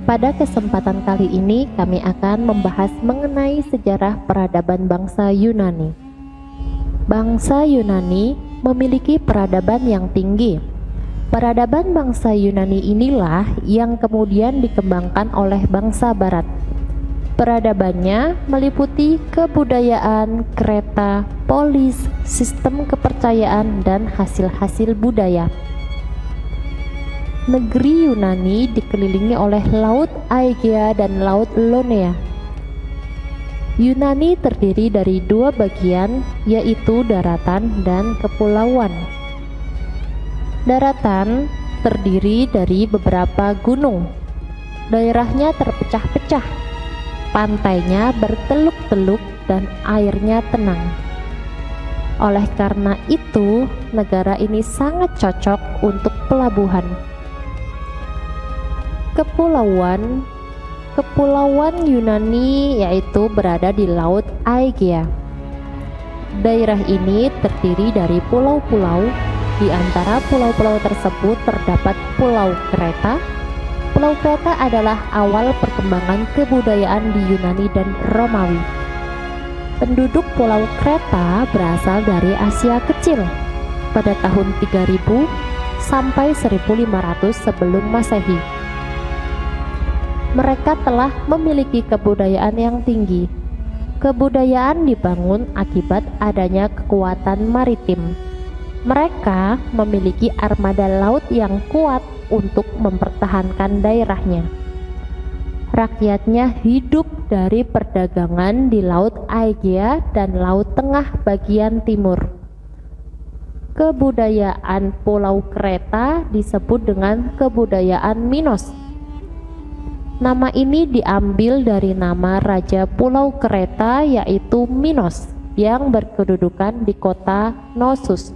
Pada kesempatan kali ini kami akan membahas mengenai sejarah peradaban bangsa Yunani. Bangsa Yunani memiliki peradaban yang tinggi. Peradaban bangsa Yunani inilah yang kemudian dikembangkan oleh bangsa Barat. Peradabannya meliputi kebudayaan, kereta, polis, sistem kepercayaan, dan hasil-hasil budaya. Negeri Yunani dikelilingi oleh Laut Aegea dan Laut Ionia. Yunani terdiri dari dua bagian, yaitu daratan dan kepulauan. Daratan terdiri dari beberapa gunung. Daerahnya terpecah-pecah. Pantainya berteluk-teluk dan airnya tenang. Oleh karena itu, negara ini sangat cocok untuk pelabuhan. Kepulauan Yunani yaitu berada di Laut Aegea. Daerah ini terdiri dari pulau-pulau. Di antara pulau-pulau tersebut terdapat Pulau Kreta. Pulau Kreta adalah awal perkembangan kebudayaan di Yunani dan Romawi. Penduduk Pulau Kreta berasal dari Asia Kecil pada tahun 3000 sampai 1500 sebelum Masehi. Mereka telah memiliki kebudayaan yang tinggi. Kebudayaan dibangun akibat adanya kekuatan maritim. Mereka memiliki armada laut yang kuat untuk mempertahankan daerahnya. Rakyatnya hidup dari perdagangan di Laut Aegea dan Laut Tengah bagian timur. Kebudayaan Pulau Kreta disebut dengan kebudayaan Minos. Nama ini diambil dari nama Raja Pulau Kreta yaitu Minos yang berkedudukan di kota Knossos.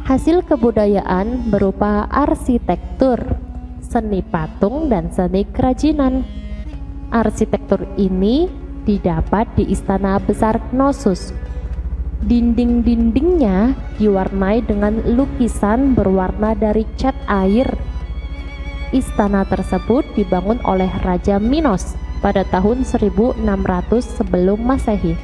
Hasil kebudayaan berupa arsitektur, seni patung, dan seni kerajinan. Arsitektur ini didapat di Istana Besar Knossos. Dinding-dindingnya diwarnai dengan lukisan berwarna dari cat air. Istana tersebut dibangun oleh Raja Minos pada tahun 1600 sebelum Masehi.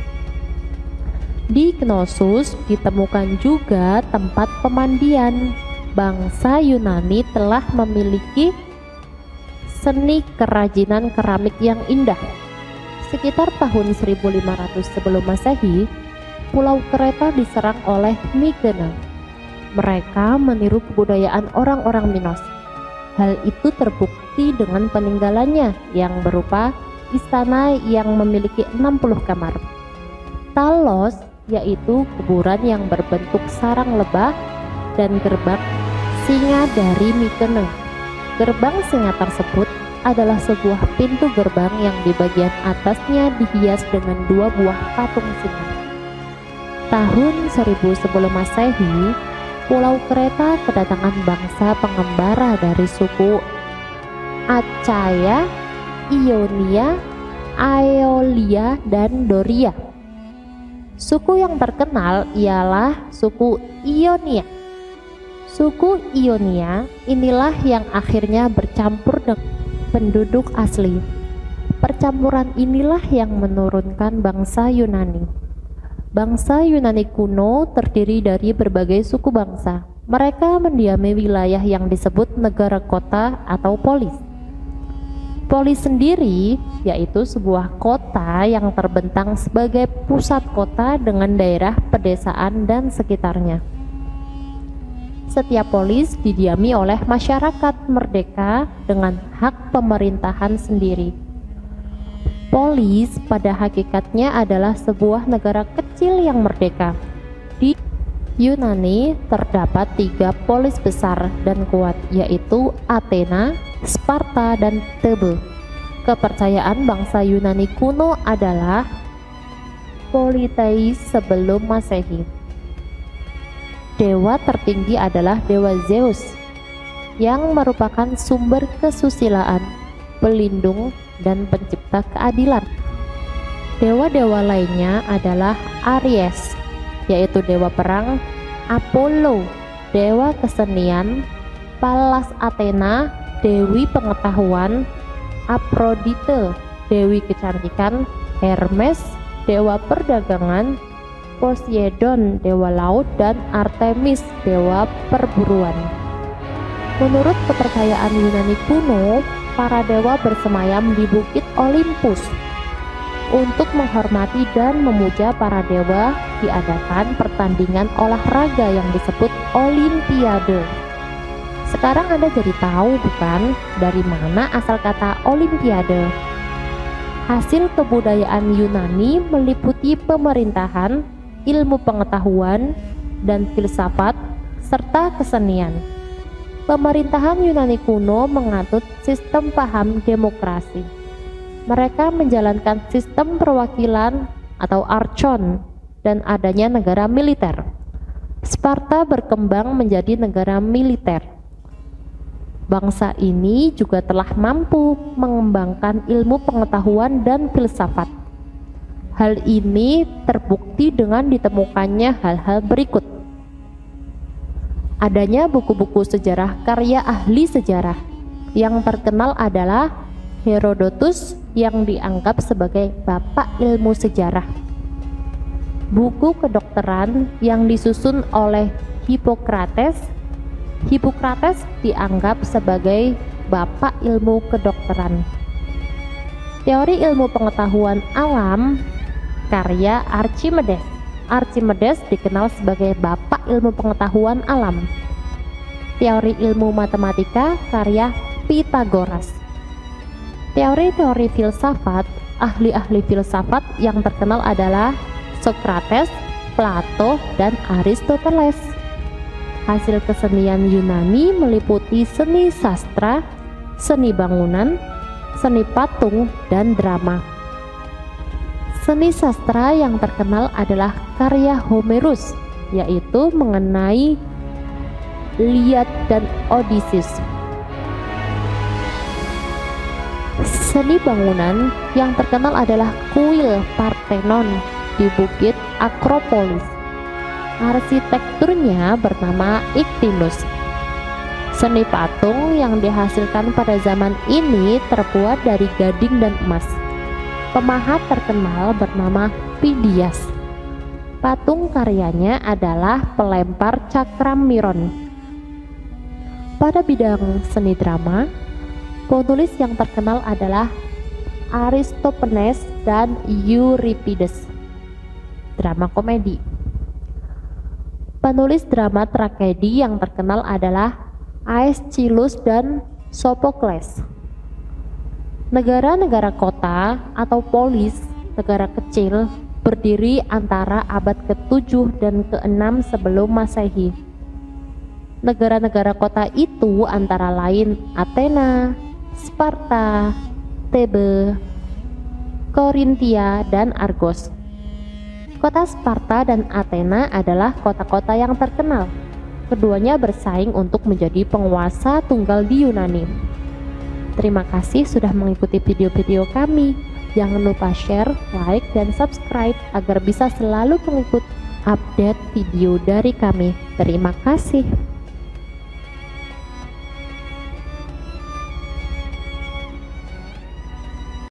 Di Knossos ditemukan juga tempat pemandian. Bangsa Yunani telah memiliki seni kerajinan keramik yang indah. Sekitar tahun 1500 sebelum Masehi, Pulau Kreta diserang oleh Mykene. Mereka meniru kebudayaan orang-orang Minos. Hal itu terbukti dengan peninggalannya yang berupa istana yang memiliki 60 kamar. Talos yaitu kuburan yang berbentuk sarang lebah, dan gerbang singa dari Mykene. Gerbang singa tersebut adalah sebuah pintu gerbang yang di bagian atasnya dihias dengan dua buah patung singa. Tahun 1000 sebelum Masehi, Pulau Kreta kedatangan bangsa pengembara dari suku Achaea, Ionia, Aeolia, dan Doria. Suku yang terkenal ialah suku Ionia. Suku Ionia inilah yang akhirnya bercampur dengan penduduk asli. Percampuran inilah yang menurunkan bangsa Yunani. Bangsa Yunani kuno terdiri dari berbagai suku bangsa. Mereka mendiami wilayah yang disebut negara kota atau polis. Polis sendiri yaitu sebuah kota yang terbentang sebagai pusat kota dengan daerah pedesaan dan sekitarnya. Setiap polis didiami oleh masyarakat merdeka dengan hak pemerintahan sendiri. Polis pada hakikatnya adalah sebuah negara kecil yang merdeka. Di Yunani terdapat 3 polis besar dan kuat, yaitu Athena, Sparta, dan Thebe. Kepercayaan bangsa Yunani kuno adalah politeis sebelum Masehi. Dewa tertinggi adalah Dewa Zeus, yang merupakan sumber kesusilaan, pelindung, dan pencipta keadilan. Dewa-dewa lainnya adalah Aries, yaitu dewa perang, Apollo, dewa kesenian, Pallas Athena, dewi pengetahuan, Aphrodite, dewi kecantikan; Hermes, dewa perdagangan; Poseidon, dewa laut; dan Artemis, dewa perburuan. Menurut kepercayaan Yunani kuno, para dewa bersemayam di Bukit Olympus. Untuk menghormati dan memuja para dewa, diadakan pertandingan olahraga yang disebut Olimpiade. Sekarang Anda jadi tahu bukan dari mana asal kata Olimpiade? Hasil kebudayaan Yunani meliputi pemerintahan, ilmu pengetahuan, dan filsafat, serta kesenian. Pemerintahan Yunani kuno menganut sistem paham demokrasi. Mereka menjalankan sistem perwakilan atau archon dan adanya negara militer. Sparta berkembang menjadi negara militer. Bangsa ini juga telah mampu mengembangkan ilmu pengetahuan dan filsafat. Hal ini terbukti dengan ditemukannya hal-hal berikut. Adanya buku-buku sejarah karya ahli sejarah. Yang terkenal adalah Herodotus yang dianggap sebagai bapak ilmu sejarah. Buku kedokteran yang disusun oleh Hippocrates. Hippocrates dianggap sebagai bapak ilmu kedokteran. Teori ilmu pengetahuan alam karya Archimedes. Archimedes dikenal sebagai bapak ilmu pengetahuan alam. Teori ilmu matematika karya Pythagoras. Teori-teori filsafat, ahli-ahli filsafat yang terkenal adalah Socrates, Plato, dan Aristoteles. Hasil kesenian Yunani meliputi seni sastra, seni bangunan, seni patung, dan drama. Seni sastra yang terkenal adalah karya Homerus, yaitu mengenai Iliad dan Odysseus. Seni bangunan yang terkenal adalah kuil Parthenon di Bukit Akropolis. Arsitekturnya bernama Iktinus. Seni patung yang dihasilkan pada zaman ini terbuat dari gading dan emas. Pemahat terkenal bernama Phidias. Patung karyanya adalah pelempar cakram Miron. Pada bidang seni drama, penulis yang terkenal adalah Aristophanes dan Euripides. Drama komedi. Penulis drama tragedi yang terkenal adalah Aeschylus dan Sophocles. Negara-negara kota atau polis, negara kecil, berdiri antara abad ke-7 dan ke-6 sebelum Masehi. Negara-negara kota itu antara lain Athena, Sparta, Thebe, Korintia, dan Argos. Kota Sparta dan Athena adalah kota-kota yang terkenal. Keduanya bersaing untuk menjadi penguasa tunggal di Yunani. Terima kasih sudah mengikuti video-video kami. Jangan lupa share, like, dan subscribe agar bisa selalu mengikuti update video dari kami. Terima kasih.